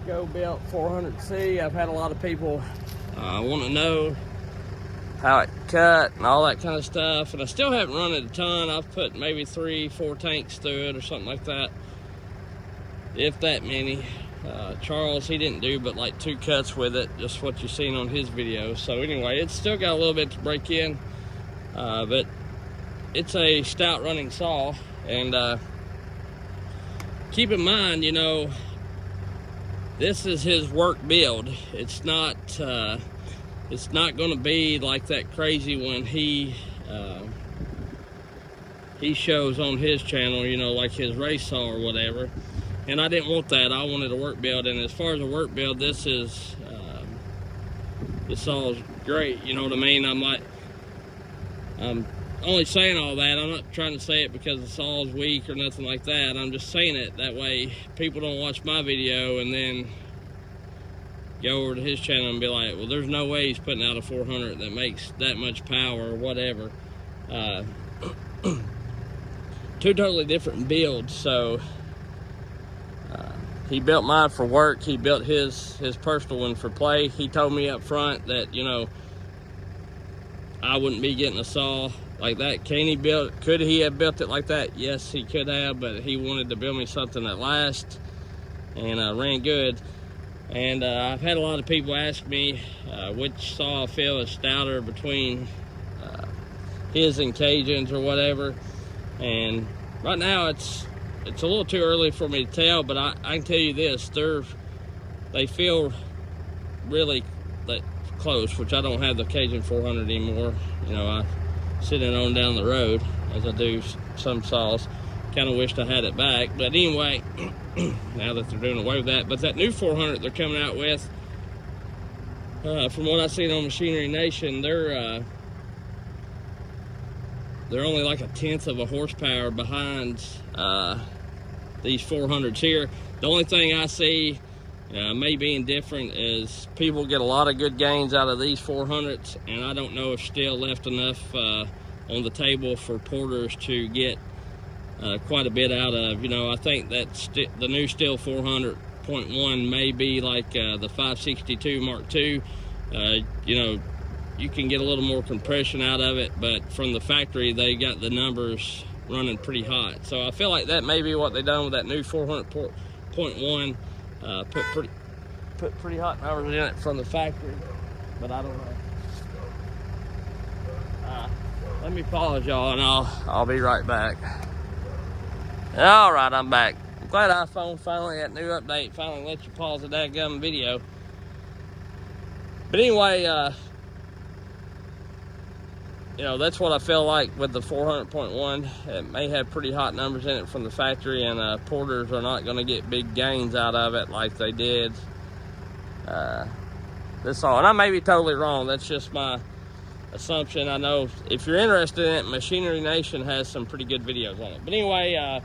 Brisco built 400C. I've had a lot of people want to know how it cut and all that kind of stuff, and I still haven't run it a ton. I've put maybe 3-4 tanks through it or something like that, if that many. Charles, he didn't do but like 2 cuts with it, just what you've seen on his video. So anyway, it's still got a little bit to break in, but it's a stout running saw. And keep in mind, you know, this is his work build. It's not going to be like that crazy when he shows on his channel, you know, like his race saw or whatever. And I didn't want that. I wanted a work build. And as far as a work build, this saw is great. You know what I mean? I'm only saying all that. I'm not trying to say it because the saw is weak or nothing like that. I'm just saying it that way people don't watch my video and then go over to his channel and be like, well, there's no way he's putting out a 400 that makes that much power or whatever. 2 totally different builds. So he built mine for work. He built his personal one for play. He told me up front that, you know, I wouldn't be getting a saw like that. Could he have built it like that? Yes, he could have, but he wanted to build me something that lasts and ran good. And I've had a lot of people ask me which saw I feel is stouter between his and Cajun's or whatever. And right now it's a little too early for me to tell, but I can tell you this: they feel really close, which I don't have the Cajun 400 anymore. You know, I sit it on down the road as I do some saws. Kind of wished I had it back, but anyway, now that they're doing away with that. But that new 400 they're coming out with, from what I've seen on Machinery Nation, they're only like 1/10 of a horsepower behind these 400s here. The only thing I see may being different is people get a lot of good gains out of these 400s, and I don't know if still left enough on the table for porters to get quite a bit out of. You know, I think that the new Stihl 400.1 may be like the 562 Mark II. You know, you can get a little more compression out of it, but from the factory they got the numbers running pretty hot. So I feel like that may be what they done with that new 400.1. Put pretty hot numbers in it from the factory, but I don't know. Let me pause y'all and I'll be right back. All right, I'm back. I'm glad iPhone finally, that new update finally lets you pause the dadgum video. But anyway, you know, that's what I feel like with the 400.1. It may have pretty hot numbers in it from the factory, and porters are not going to get big gains out of it like they did this saw. And I may be totally wrong. That's just my assumption. I know if you're interested in it, Machinery Nation has some pretty good videos on it. But anyway,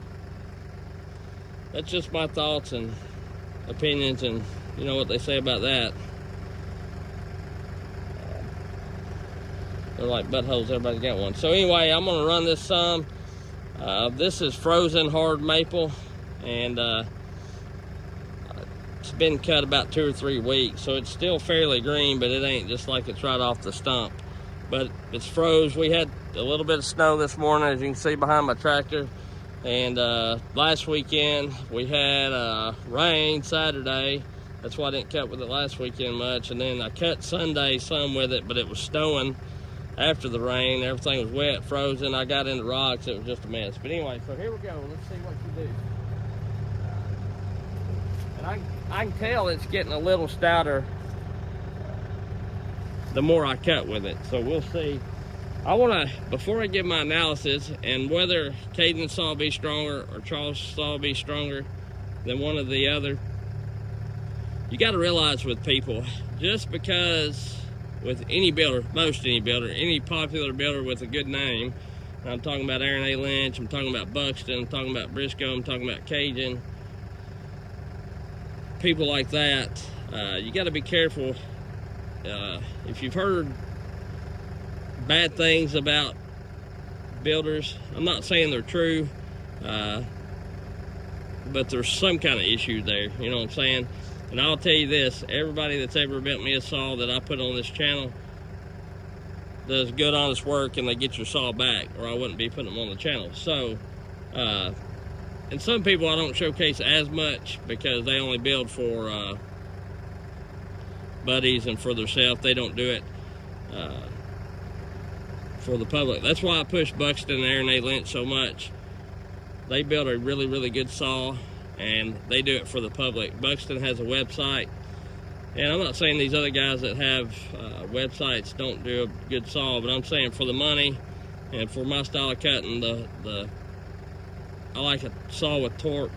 that's just my thoughts and opinions, and you know what they say about that. They're like buttholes, everybody's got one. So anyway, I'm gonna run this some. This is frozen hard maple, and it's been cut about 2 or 3 weeks, so it's still fairly green, but it ain't just like it's right off the stump. But it's froze. We had a little bit of snow this morning, as you can see behind my tractor. And last weekend we had rain Saturday. That's why I didn't cut with it last weekend much. And then I cut Sunday some with it, but it was snowing after the rain. Everything was wet, frozen. I got into rocks. It was just a mess. But anyway, so here we go. Let's see what you do. And I can tell it's getting a little stouter the more I cut with it. So we'll see. I want to, before I give my analysis, and whether Cajun's saw be stronger or Charles' saw be stronger than one or the other, you got to realize with people, just because with any builder, most any builder, any popular builder with a good name, I'm talking about Aaron A. Lynch, I'm talking about Buxton, I'm talking about Brisco, I'm talking about Cajun, people like that, you got to be careful. If you've heard bad things about builders, I'm not saying they're true, but there's some kind of issue there, you know what I'm saying? And I'll tell you this, everybody that's ever built me a saw that I put on this channel does good, honest work, and they get your saw back, or I wouldn't be putting them on the channel. So, and some people I don't showcase as much because they only build for buddies and for themselves. They don't do it for the public. That's why I push Buxton and Aaron A. Lynch so much. They build a really, really good saw, and they do it for the public. Buxton has a website, and I'm not saying these other guys that have websites don't do a good saw, but I'm saying for the money and for my style of cutting, I like a saw with torque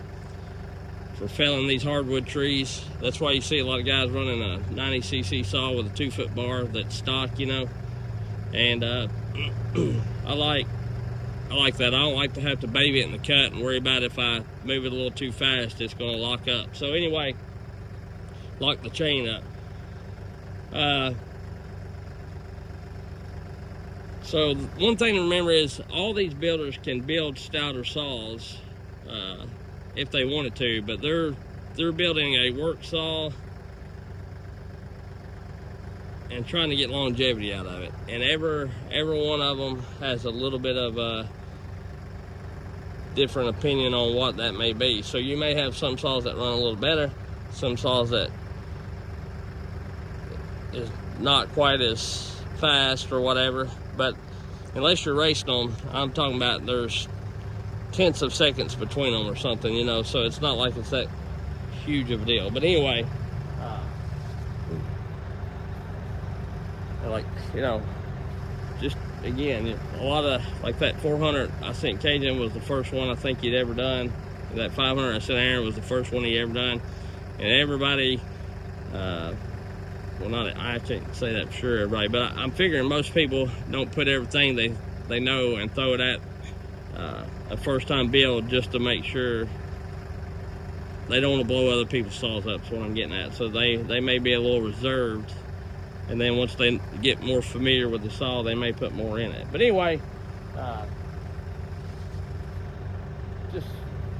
for felling these hardwood trees. That's why you see a lot of guys running a 90cc saw with a 2-foot bar that's stock, you know. And I like that. I don't like to have to baby it in the cut and worry about if I move it a little too fast, it's going to lock up. So anyway, lock the chain up. So one thing to remember is all these builders can build stouter saws if they wanted to, but they're building a work saw and trying to get longevity out of it. And every one of them has a little bit of a different opinion on what that may be. So you may have some saws that run a little better, some saws that is not quite as fast or whatever, but unless you're racing them, I'm talking about there's tenths of seconds between them or something, you know, so it's not like it's that huge of a deal. But anyway, like, you know, just again, a lot of like that 400 I sent Cajun was the first one I think he'd ever done. That 500 I sent Aaron was the first one he ever done. And everybody, well, not, I can't say that for sure, everybody, but I'm figuring most people don't put everything they know and throw it at a first-time build just to make sure they don't want to blow other people's saws up. That's what I'm getting at. So they may be a little reserved, and then once they get more familiar with the saw, they may put more in it. But anyway, just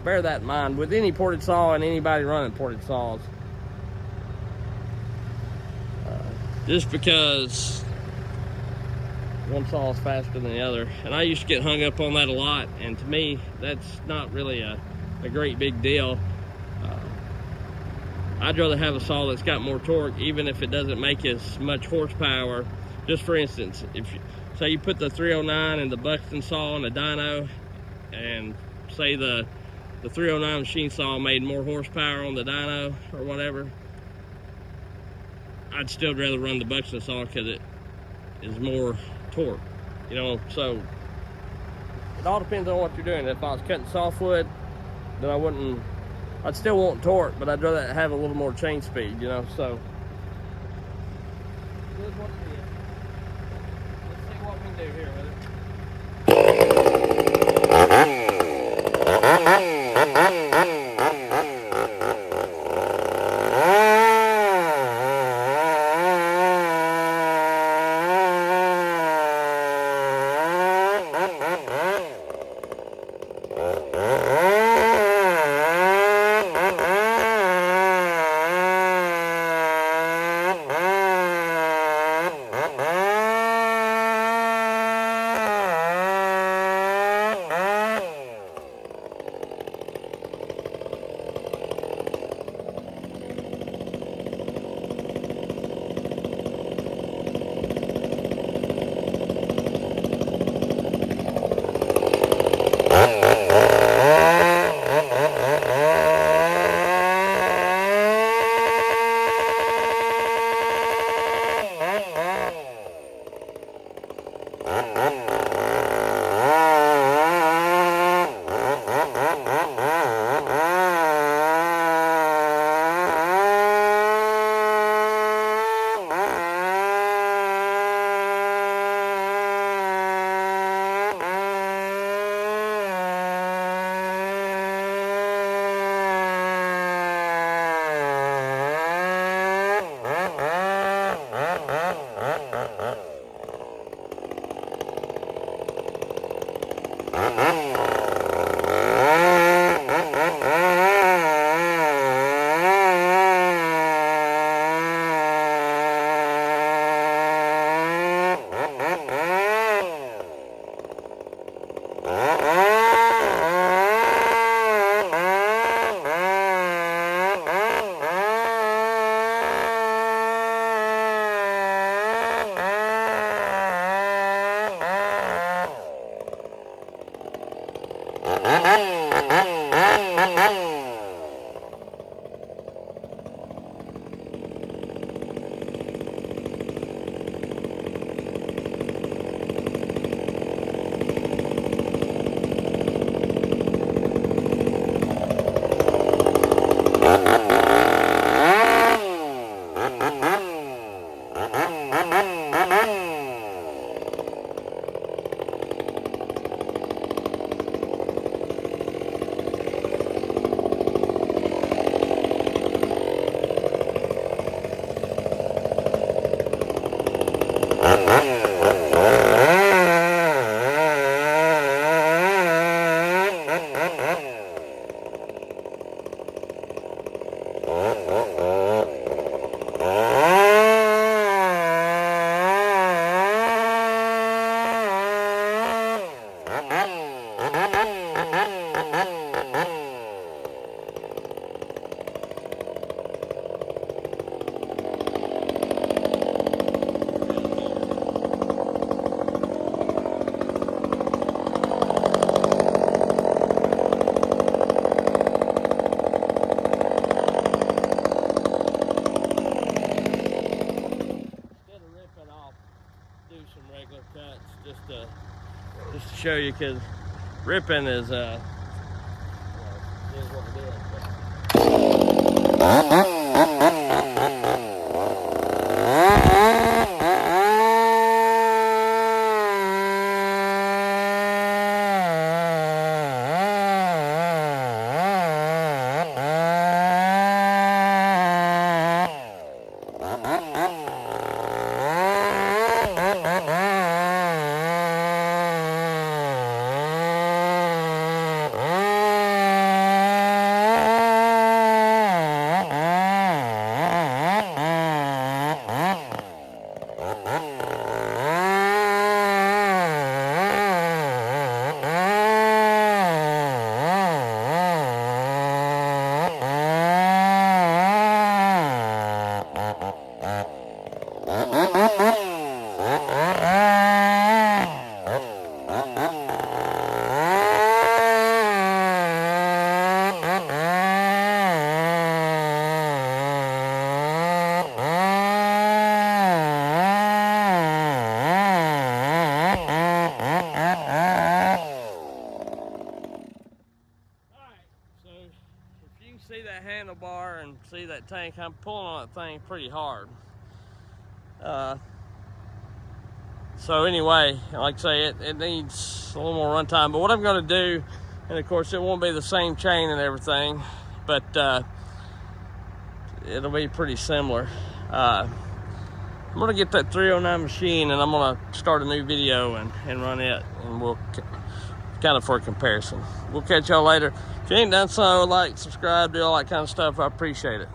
bear that in mind with any ported saw and anybody running ported saws. Just because one saw is faster than the other. And I used to get hung up on that a lot, and to me, that's not really a great big deal. I'd rather have a saw that's got more torque, even if it doesn't make as much horsepower. Just for instance, if you, say you put the 309 and the Buxton saw on a dyno, and say the 309 machine saw made more horsepower on the dyno or whatever, I'd still rather run the Buxton saw because it is more torque, you know. So it all depends on what you're doing. If I was cutting softwood, then I'd still want torque, but I'd rather have a little more chain speed, you know. So it is what it is. Let's see what we can do here with it. Do some regular cuts just to show you, because ripping is is what it is. See that handlebar and see that tank, I'm pulling on that thing pretty hard. So anyway, like I say, it needs a little more run time, but what I'm going to do, and of course it won't be the same chain and everything, but it'll be pretty similar. I'm going to get that 309 machine and I'm going to start a new video and run it, and we'll kind of for a comparison. We'll catch y'all later. If you ain't done so, like, subscribe, do all that kind of stuff, I appreciate it.